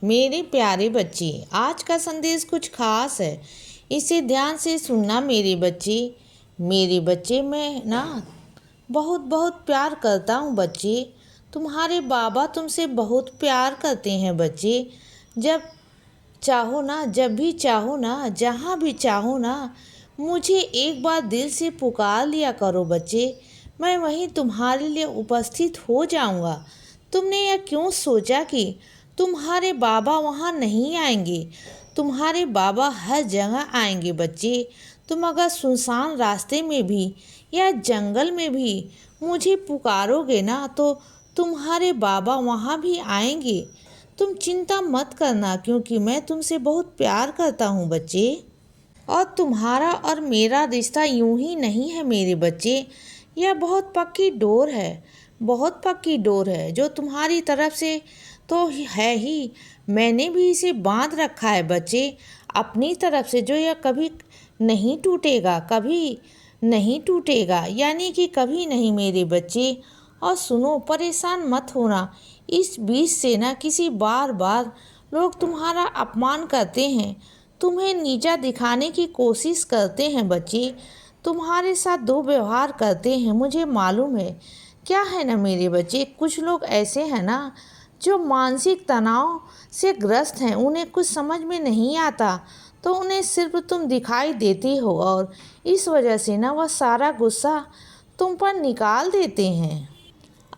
मेरे प्यारे बच्चे, आज का संदेश कुछ खास है। इसे ध्यान से सुनना मेरे बच्चे। मेरे बच्चे, मैं ना बहुत बहुत प्यार करता हूँ बच्चे। तुम्हारे बाबा तुमसे बहुत प्यार करते हैं बच्चे। जब चाहो ना, जब भी चाहो ना, जहाँ भी चाहो ना, मुझे एक बार दिल से पुकार लिया करो बच्चे। मैं वहीं तुम्हारे लिए उपस्थित हो जाऊँगा। तुमने यह क्यों सोचा कि तुम्हारे बाबा वहाँ नहीं आएंगे? तुम्हारे बाबा हर जगह आएंगे बच्चे। तुम अगर सुनसान रास्ते में भी या जंगल में भी मुझे पुकारोगे ना, तो तुम्हारे बाबा वहाँ भी आएंगे। तुम चिंता मत करना, क्योंकि मैं तुमसे बहुत प्यार करता हूँ बच्चे। और तुम्हारा और मेरा रिश्ता यूं ही नहीं है मेरे बच्चे। यह बहुत पक्की डोर है, बहुत पक्की डोर है, जो तुम्हारी तरफ से तो है ही। मैंने भी इसे बांध रखा है बच्चे, अपनी तरफ से, जो यह कभी नहीं टूटेगा, कभी नहीं टूटेगा, यानी कि कभी नहीं मेरे बच्चे। और सुनो, परेशान मत होना। इस बीच से ना किसी बार बार लोग तुम्हारा अपमान करते हैं, तुम्हें नीचा दिखाने की कोशिश करते हैं बच्चे, तुम्हारे साथ दुर्व्यवहार करते हैं, मुझे मालूम है। क्या है ना मेरे बच्चे, कुछ लोग ऐसे हैं ना जो मानसिक तनाव से ग्रस्त हैं। उन्हें कुछ समझ में नहीं आता, तो उन्हें सिर्फ तुम दिखाई देती हो, और इस वजह से ना वह सारा गुस्सा तुम पर निकाल देते हैं।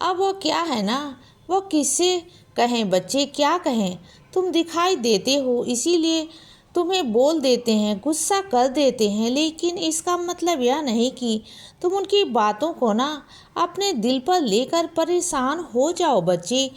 अब वो क्या है ना, वो किससे कहें बच्चे, क्या कहें? तुम दिखाई देते हो, इसीलिए तुम्हें बोल देते हैं, गुस्सा कर देते हैं। लेकिन इसका मतलब यह नहीं कि तुम उनकी बातों को ना अपने दिल पर लेकर परेशान हो जाओ बच्चे।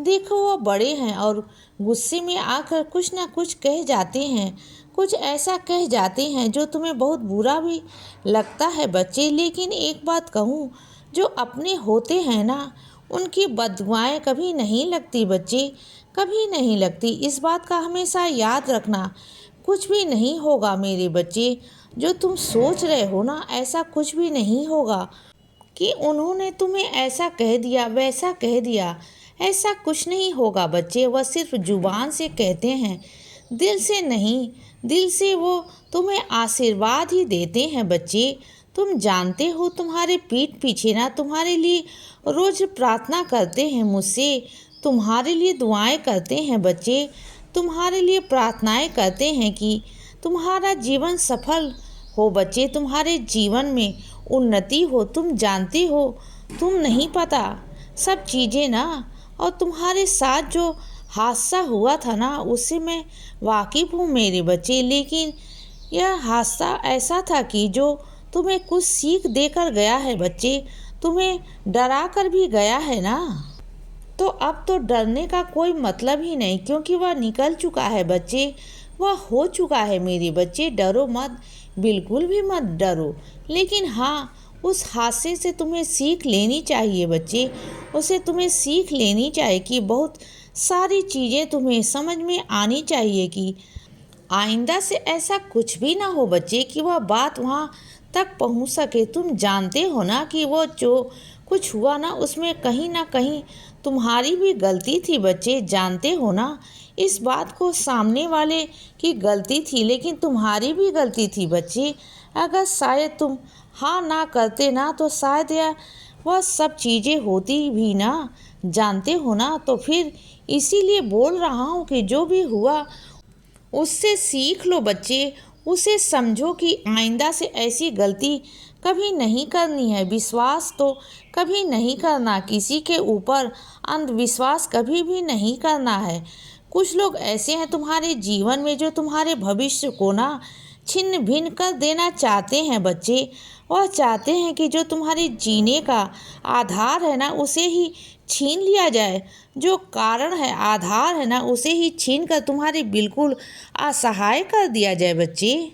देखो, वो बड़े हैं और गुस्से में आकर कुछ ना कुछ कह जाते हैं, कुछ ऐसा कह जाते हैं जो तुम्हें बहुत बुरा भी लगता है बच्चे। लेकिन एक बात कहूँ, जो अपने होते हैं ना, उनकी बददुआएं कभी नहीं लगती बच्चे, कभी नहीं लगती। इस बात का हमेशा याद रखना। कुछ भी नहीं होगा मेरे बच्चे, जो तुम सोच रहे हो ना, ऐसा कुछ भी नहीं होगा कि उन्होंने तुम्हें ऐसा कह दिया, वैसा कह दिया। ऐसा कुछ नहीं होगा बच्चे। वह सिर्फ जुबान से कहते हैं, दिल से नहीं। दिल से वो तुम्हें आशीर्वाद ही देते हैं बच्चे। तुम जानते हो, तुम्हारे पीठ पीछे ना तुम्हारे लिए रोज प्रार्थना करते हैं मुझसे, तुम्हारे लिए दुआएं करते हैं बच्चे, तुम्हारे लिए प्रार्थनाएं करते हैं कि तुम्हारा जीवन सफल हो बच्चे, तुम्हारे जीवन में उन्नति हो। तुम जानते हो, तुम नहीं पता सब चीज़ें ना। और तुम्हारे साथ जो हादसा हुआ था ना, उससे मैं वाकिफ़ हूँ मेरे बच्चे। लेकिन यह हादसा ऐसा था कि जो तुम्हें कुछ सीख देकर गया है बच्चे, तुम्हें डरा कर भी गया है ना। तो अब तो डरने का कोई मतलब ही नहीं, क्योंकि वह निकल चुका है बच्चे, वह हो चुका है मेरे बच्चे। डरो मत, बिल्कुल भी मत डरो। लेकिन हाँ, उस हादसे से तुम्हें सीख लेनी चाहिए बच्चे। उसे तुम्हें सीख लेनी चाहिए कि बहुत सारी चीज़ें तुम्हें समझ में आनी चाहिए कि आइंदा से ऐसा कुछ भी ना हो बच्चे, कि वह बात वहाँ तक पहुँच सके। तुम जानते हो ना कि वो जो कुछ हुआ ना, उसमें कहीं ना कहीं तुम्हारी भी गलती थी बच्चे। जानते हो ना, इस बात को सामने वाले की गलती थी, लेकिन तुम्हारी भी गलती थी बच्चे। अगर शायद तुम हाँ ना करते ना, तो शायद यह वह सब चीज़ें होती भी ना। जानते हो ना, तो फिर इसीलिए बोल रहा हूँ कि जो भी हुआ उससे सीख लो बच्चे। उसे समझो कि आइंदा से ऐसी गलती कभी नहीं करनी है। विश्वास तो कभी नहीं करना, किसी के ऊपर अंधविश्वास कभी भी नहीं करना है। कुछ लोग ऐसे हैं तुम्हारे जीवन में, जो तुम्हारे भविष्य को ना छिन्न भिन्न कर देना चाहते हैं बच्चे। वह चाहते हैं कि जो तुम्हारे जीने का आधार है ना, उसे ही छीन लिया जाए। जो कारण है, आधार है ना, उसे ही छीन कर तुम्हारे बिल्कुल असहाय कर दिया जाए बच्चे।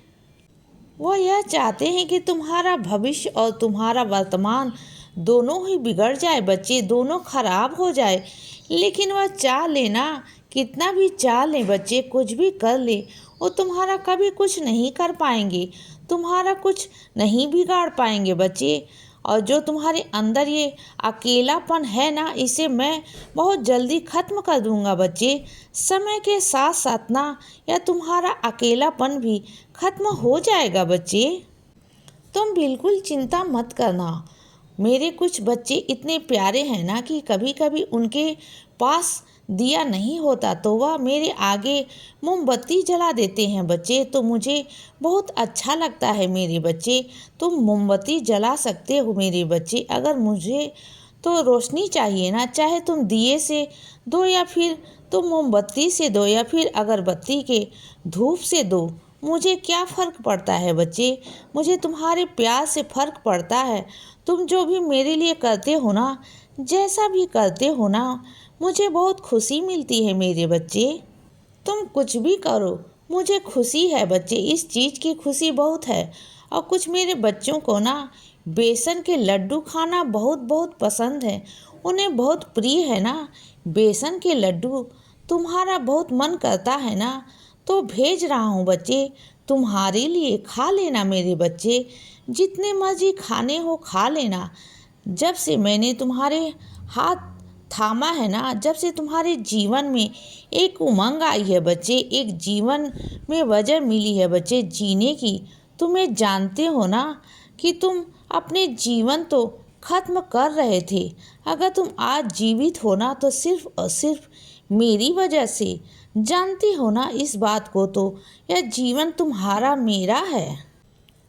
वह यह चाहते हैं कि तुम्हारा भविष्य और तुम्हारा वर्तमान दोनों ही बिगड़ जाए बच्चे, दोनों खराब हो जाए। लेकिन वह चाह लेना, कितना भी चाह ले बच्चे, कुछ भी कर ले, वो तुम्हारा कभी कुछ नहीं कर पाएंगे, तुम्हारा कुछ नहीं बिगाड़ पाएंगे बच्चे। और जो तुम्हारे अंदर ये अकेलापन है ना, इसे मैं बहुत जल्दी ख़त्म कर दूंगा बच्चे। समय के साथ साथ ना यह तुम्हारा अकेलापन भी ख़त्म हो जाएगा बच्चे। तुम बिल्कुल चिंता मत करना। मेरे कुछ बच्चे इतने प्यारे हैं ना कि कभी कभी उनके पास दिया नहीं होता तो वह मेरे आगे मोमबत्ती जला देते हैं बच्चे। तो मुझे बहुत अच्छा लगता है मेरे बच्चे। तुम मोमबत्ती जला सकते हो मेरे बच्चे। अगर मुझे तो रोशनी चाहिए ना, चाहे तुम दिए से दो या फिर तुम मोमबत्ती से दो या फिर अगरबत्ती के धूप से दो, मुझे क्या फ़र्क पड़ता है बच्चे। मुझे तुम्हारे प्यार से फ़र्क पड़ता है। तुम जो भी मेरे लिए करते हो ना, जैसा भी करते हो ना, मुझे बहुत खुशी मिलती है मेरे बच्चे। तुम कुछ भी करो, मुझे खुशी है बच्चे, इस चीज़ की खुशी बहुत है। और कुछ मेरे बच्चों को ना बेसन के लड्डू खाना बहुत बहुत पसंद है, उन्हें बहुत प्रिय है ना बेसन के लड्डू। तुम्हारा बहुत मन करता है ना, तो भेज रहा हूँ बच्चे तुम्हारे लिए। खा लेना मेरे बच्चे, जितने मर्जी खाने हो खा लेना। जब से मैंने तुम्हारे हाथ थामा है ना, जब से तुम्हारे जीवन में एक उमंग आई है बच्चे, एक जीवन में वजह मिली है बच्चे जीने की। तुम्हें जानते हो ना कि तुम अपने जीवन तो खत्म कर रहे थे। अगर तुम आज जीवित हो ना तो सिर्फ और सिर्फ मेरी वजह से। जानते हो ना इस बात को, तो यह जीवन तुम्हारा मेरा है।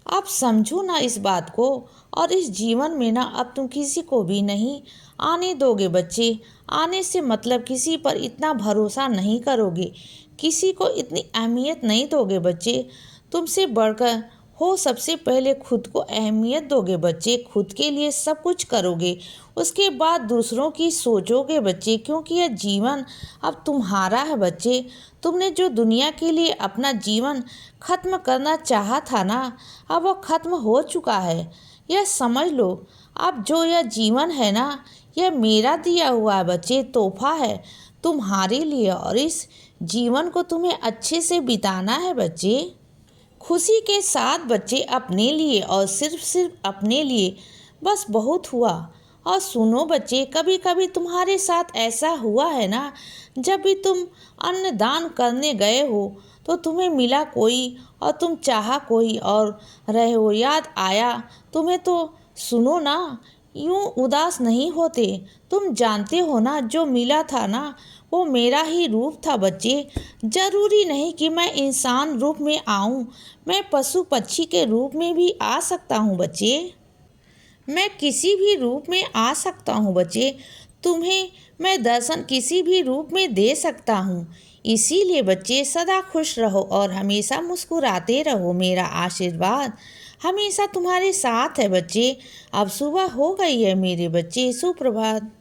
आप समझो ना इस बात को। और इस जीवन में ना अब तुम किसी को भी नहीं आने दोगे बच्चे। आने से मतलब किसी पर इतना भरोसा नहीं करोगे, किसी को इतनी अहमियत नहीं दोगे बच्चे। तुमसे बढ़कर हो सबसे पहले खुद को अहमियत दोगे बच्चे। खुद के लिए सब कुछ करोगे, उसके बाद दूसरों की सोचोगे बच्चे, क्योंकि यह जीवन अब तुम्हारा है बच्चे। तुमने जो दुनिया के लिए अपना जीवन खत्म करना चाहा था ना, अब वह खत्म हो चुका है। यह समझ लो, अब जो यह जीवन है ना, यह मेरा दिया हुआ है बच्चे, तोहफा है तुम्हारे लिए। और इस जीवन को तुम्हें अच्छे से बिताना है बच्चे, खुशी के साथ बच्चे, अपने लिए और सिर्फ सिर्फ अपने लिए। बस बहुत हुआ। और सुनो बच्चे, कभी कभी तुम्हारे साथ ऐसा हुआ है ना, जब भी तुम अन्नदान करने गए हो तो तुम्हें मिला कोई और तुम चाहा कोई और रहे हो, याद आया तुम्हें। तो सुनो ना, यूं उदास नहीं होते। तुम जानते हो ना जो मिला था ना, वो मेरा ही रूप था बच्चे। जरूरी नहीं कि मैं इंसान रूप में आऊं, मैं पशु पक्षी के रूप में भी आ सकता हूं बच्चे। मैं किसी भी रूप में आ सकता हूँ बच्चे। तुम्हें मैं दर्शन किसी भी रूप में दे सकता हूँ। इसीलिए बच्चे सदा खुश रहो और हमेशा मुस्कुराते रहो। मेरा आशीर्वाद हमेशा तुम्हारे साथ है बच्चे। अब सुबह हो गई है मेरे बच्चे, सुप्रभात।